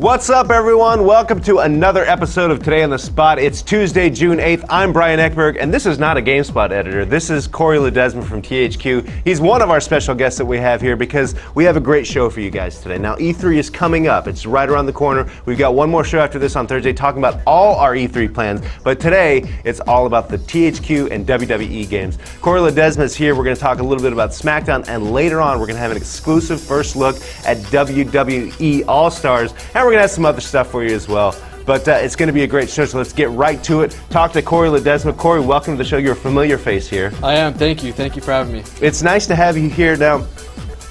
What's up, everyone? Welcome to another episode of Today on the Spot. It's Tuesday, June 8th. I'm Brian Eckberg, and this is not a GameSpot editor. This is Corey Ledesma from THQ. He's one of our special guests that we have here because we have a great show for you guys today. Now, E3 is coming up. It's right around the corner. We've got one more show after this on Thursday talking about all our E3 plans, but today it's all about the THQ and WWE games. Corey Ledesma is here. We're going to talk a little bit about SmackDown, and later on we're going to have an exclusive first look at WWE All-Stars, and we're going to have some other stuff for you as well. But it's going to be a great show, so let's get right to it. Talk to Corey Ledesma. Corey, welcome to the show. You're a familiar face here. I am. Thank you. Thank you for having me. It's nice to have you here. Now,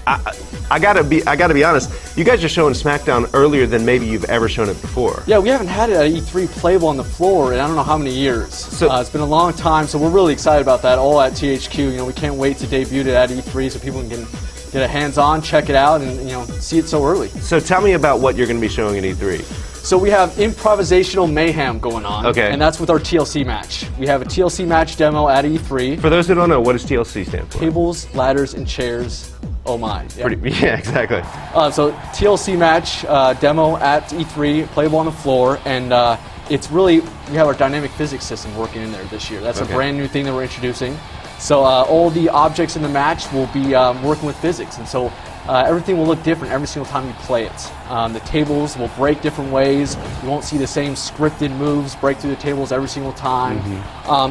I gotta be honest. You guys are showing SmackDown earlier than maybe you've ever shown it before. Yeah, we haven't had it at E3 playable on the floor in I don't know how many years. So it's been a long time, so we're really excited about that. All at THQ. You know, we can't wait to debut it at E3 so people can get a hands-on, check it out, and see it so early. So tell me about what you're going to be showing at E3. So we have improvisational mayhem going on, and that's with our TLC match. We have a TLC match demo at E3. For those who don't know, what does TLC stand for? Tables, ladders, and chairs. Oh my. Yeah, yeah, exactly. So TLC match demo at E3, playable on the floor, and it's really, we have our dynamic physics system working in there this year. That's a brand new thing that we're introducing. So all the objects in the match will be working with physics, and so everything will look different every single time you play it. The tables will break different ways. You won't see the same scripted moves break through the tables every single time.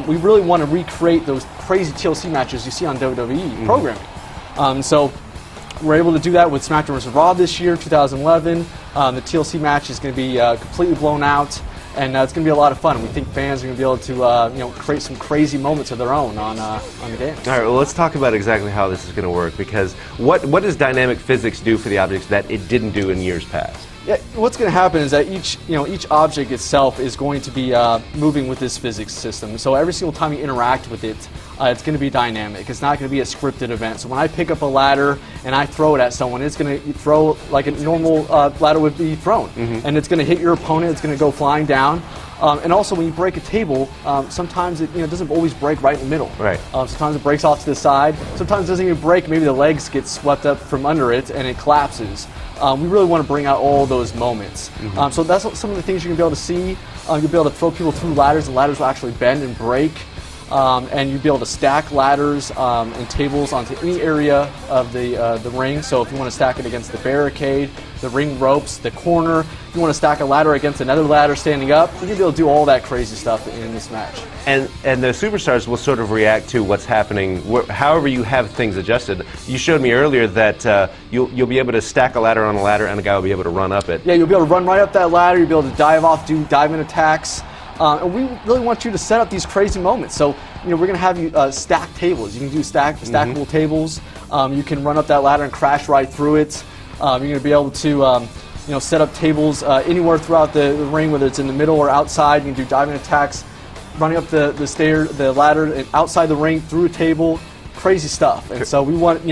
We really want to recreate those crazy TLC matches you see on WWE programming. So we're able to do that with SmackDown vs. Raw this year, 2011. The TLC match is going to be completely blown out. And it's going to be a lot of fun. We think fans are going to be able to create some crazy moments of their own on the game. All right, well, let's talk about exactly how this is going to work, because what does dynamic physics do for the objects that it didn't do in years past? Yeah, what's going to happen is that each object itself is going to be moving with this physics system. So every single time you interact with it, it's going to be dynamic. It's not going to be a scripted event. So when I pick up a ladder and I throw it at someone, it's going to throw like a normal ladder would be thrown. And it's going to hit your opponent. It's going to go flying down. And also, when you break a table, sometimes it doesn't always break right in the middle. Right. Sometimes it breaks off to the side. Sometimes it doesn't even break. Maybe the legs get swept up from under it and it collapses. We really want to bring out all those moments. So that's some of the things you're going to be able to see. You'll be able to throw people through ladders, and ladders will actually bend and break. And you'll be able to stack ladders and tables onto any area of the ring. So if you want to stack it against the barricade, the ring ropes, the corner, if you want to stack a ladder against another ladder standing up, you're going to be able to do all that crazy stuff in this match. And the superstars will sort of react to what's happening, however you have things adjusted. You showed me earlier that you'll be able to stack a ladder on a ladder, and a guy will be able to run up it. Yeah, you'll be able to run right up that ladder. You'll be able to dive off, do dive-in attacks. And we really want you to set up these crazy moments. So, we're going to have you stack tables. You can do stackable tables. You can run up that ladder and crash right through it. You're going to be able to, set up tables anywhere throughout the ring, whether it's in the middle or outside. You can do diving attacks, running up the ladder outside the ring through a table. Crazy stuff. And so we want,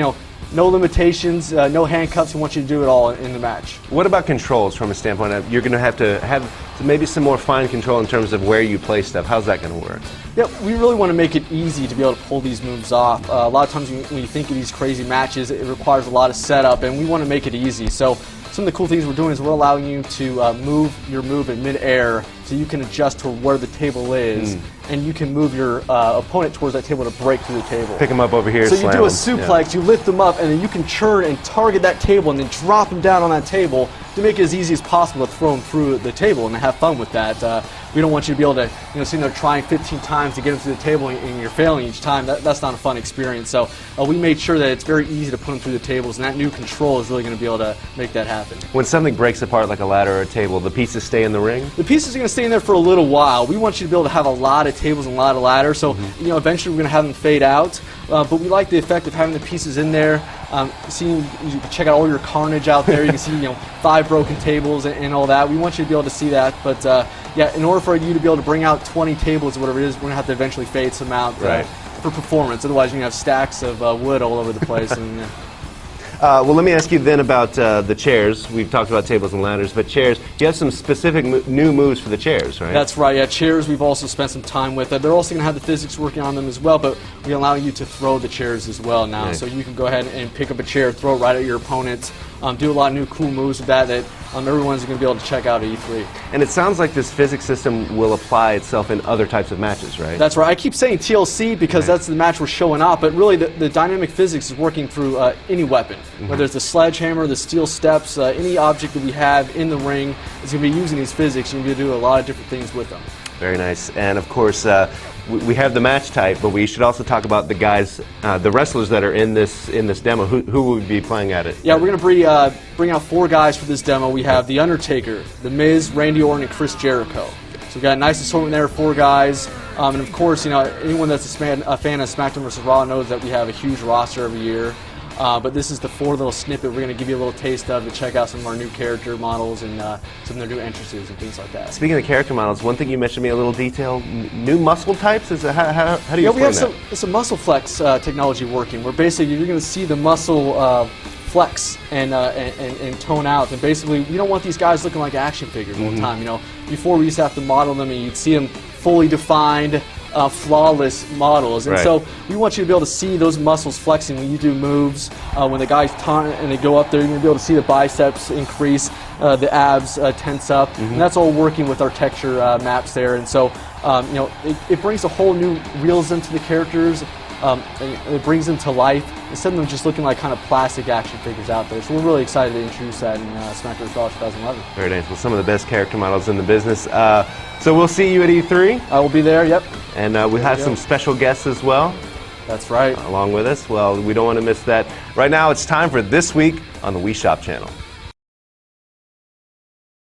no limitations, no handcuffs. We want you to do it all in the match. What about controls from a standpoint of you're going to have maybe some more fine control in terms of where you play stuff? How's that going to work? Yeah, we really want to make it easy to be able to pull these moves off. A lot of times when you think of these crazy matches, it requires a lot of setup, and we want to make it easy. So some of the cool things we're doing is we're allowing you to move your move in mid-air so you can adjust to where the table is, and you can move your opponent towards that table to break through the table. Pick them up over here, so you do a slam suplex, you lift them up, and then you can churn and target that table and then drop them down on that table to make it as easy as possible to throw them through the table and have fun with that. We don't want you to be able to, sit there trying 15 times to get them through the table and you're failing each time. That's not a fun experience. So we made sure that it's very easy to put them through the tables, and that new control is really going to be able to make that happen. When something breaks apart like a ladder or a table, the pieces stay in the ring? The pieces are going to stay in there for a little while. We want you to be able to have a lot of tables and a lot of ladders. So eventually we're going to have them fade out. But we like the effect of having the pieces in there. You can check out all your carnage out there. You can see 5 broken tables and all that. We want you to be able to see that. But in order for you to be able to bring out 20 tables or whatever it is, we're going to have to eventually fade some out for performance. Otherwise, you're going to have stacks of wood all over the place. Well, let me ask you then about the chairs. We've talked about tables and ladders, but chairs, you have some specific new moves for the chairs, right? That's right, yeah. Chairs we've also spent some time with. They're also going to have the physics working on them as well, but we allow you to throw the chairs as well now. Nice. So you can go ahead and pick up a chair, throw it right at your opponent, do a lot of new cool moves with that everyone's going to be able to check out at E3. And it sounds like this physics system will apply itself in other types of matches, right? That's right. I keep saying TLC because that's the match we're showing off, but really the dynamic physics is working through any weapon, whether it's the sledgehammer, the steel steps, any object that we have in the ring is going to be using these physics. You're going to be able to do a lot of different things with them. Very nice. And of course, we have the match type, but we should also talk about the guys, the wrestlers that are in this demo. Who will be playing at it? Yeah, we're going to bring out 4 guys for this demo. We have The Undertaker, The Miz, Randy Orton, and Chris Jericho. So we've got a nice assortment there, 4 guys. And of course, anyone that's a fan of SmackDown vs. Raw knows that we have a huge roster every year. But this is the 4 little snippet we're going to give you a little taste of to check out some of our new character models and some of their new entrances and things like that. Speaking of character models, one thing you mentioned to me a little detail, new muscle types? How do you explain that? We have some muscle flex technology working where basically you're going to see the muscle flex and tone out. And basically, we don't want these guys looking like action figures all the time. Before we used to have to model them and you'd see them fully defined, flawless models. And so we want you to be able to see those muscles flexing when you do moves. When the guys taunt and they go up there, you're going to be able to see the biceps increase, the abs tense up. And that's all working with our texture maps there. And so it brings a whole new realism to the characters. It brings them to life instead of them just looking like kind of plastic action figures out there. So we're really excited to introduce that in SmackDown vs. Raw 2011. Very nice. Well, some of the best character models in the business. So we'll see you at E3. I will be there, yep. And we'll have some special guests as well. That's right. Along with us. Well, we don't want to miss that. Right now, it's time for This Week on the Wii Shop channel.